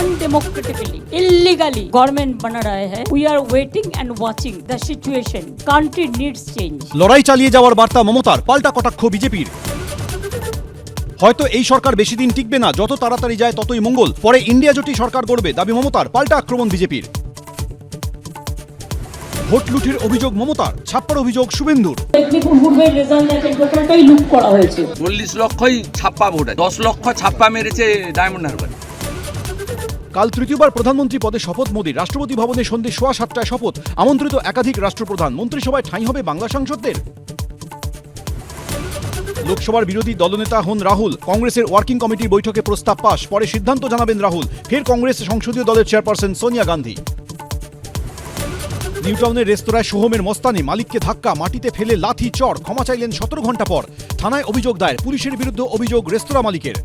अनडेमोक्रेटिकली illegally government बना रहा है। We are waiting and watching the situation. Country needs change. লড়াই চালিয়ে যাওয়ার বার্তা মমতার, পাল্টা কটাক্ষ বিজেপির। হয়তো এই সরকার বেশি দিন টিকবে না, যত তাড়াতাড়ি যায় ততই মঙ্গল। পরে ইন্ডিয়া জোটই সরকার গড়বে, দাবি মমতার, পাল্টা আক্রমণ বিজেপির। ভোট লুঠের অভিযোগ মমতার, ছাপ্পার অভিযোগ শুভেন্দুর। পূর্বের রেজাল্ট দেখেন টোটালটাই লুট করা হয়েছে। 40 লক্ষই ছাপ্পা ভোট, 10 লক্ষ ছাপ্পা মেরেছে ডায়মন্ড হারবার। কাল তৃতীয়বার প্রধানমন্ত্রী পদে শপথ মোদীর। রাষ্ট্রপতি ভবনে সন্ধ্যে 7:15 শপথ। আমন্ত্রিত একাধিক রাষ্ট্রপ্রধান। মন্ত্রিসভায় ঠাঁই হবে বাংলা সাংসদদের। লোকসভার বিরোধী দলনেতা হন রাহুল। কংগ্রেসের ওয়ার্কিং কমিটির বৈঠকে প্রস্তাব পাশ, পরে সিদ্ধান্ত জানাবেন রাহুল। ফের কংগ্রেস সংসদীয় দলের চেয়ারপারসন সোনিয়া গান্ধী। নিউটাউনের রেস্তোরাঁয় সোহমের মস্তানি, মালিককে ধাক্কা, মাটিতে ফেলে লাথি চড়, ক্ষমা চাইলেন 17 ঘন্টা পর। থানায় অভিযোগ দায়ের, পুলিশের বিরুদ্ধে অভিযোগ রেস্তোরাঁ মালিকের।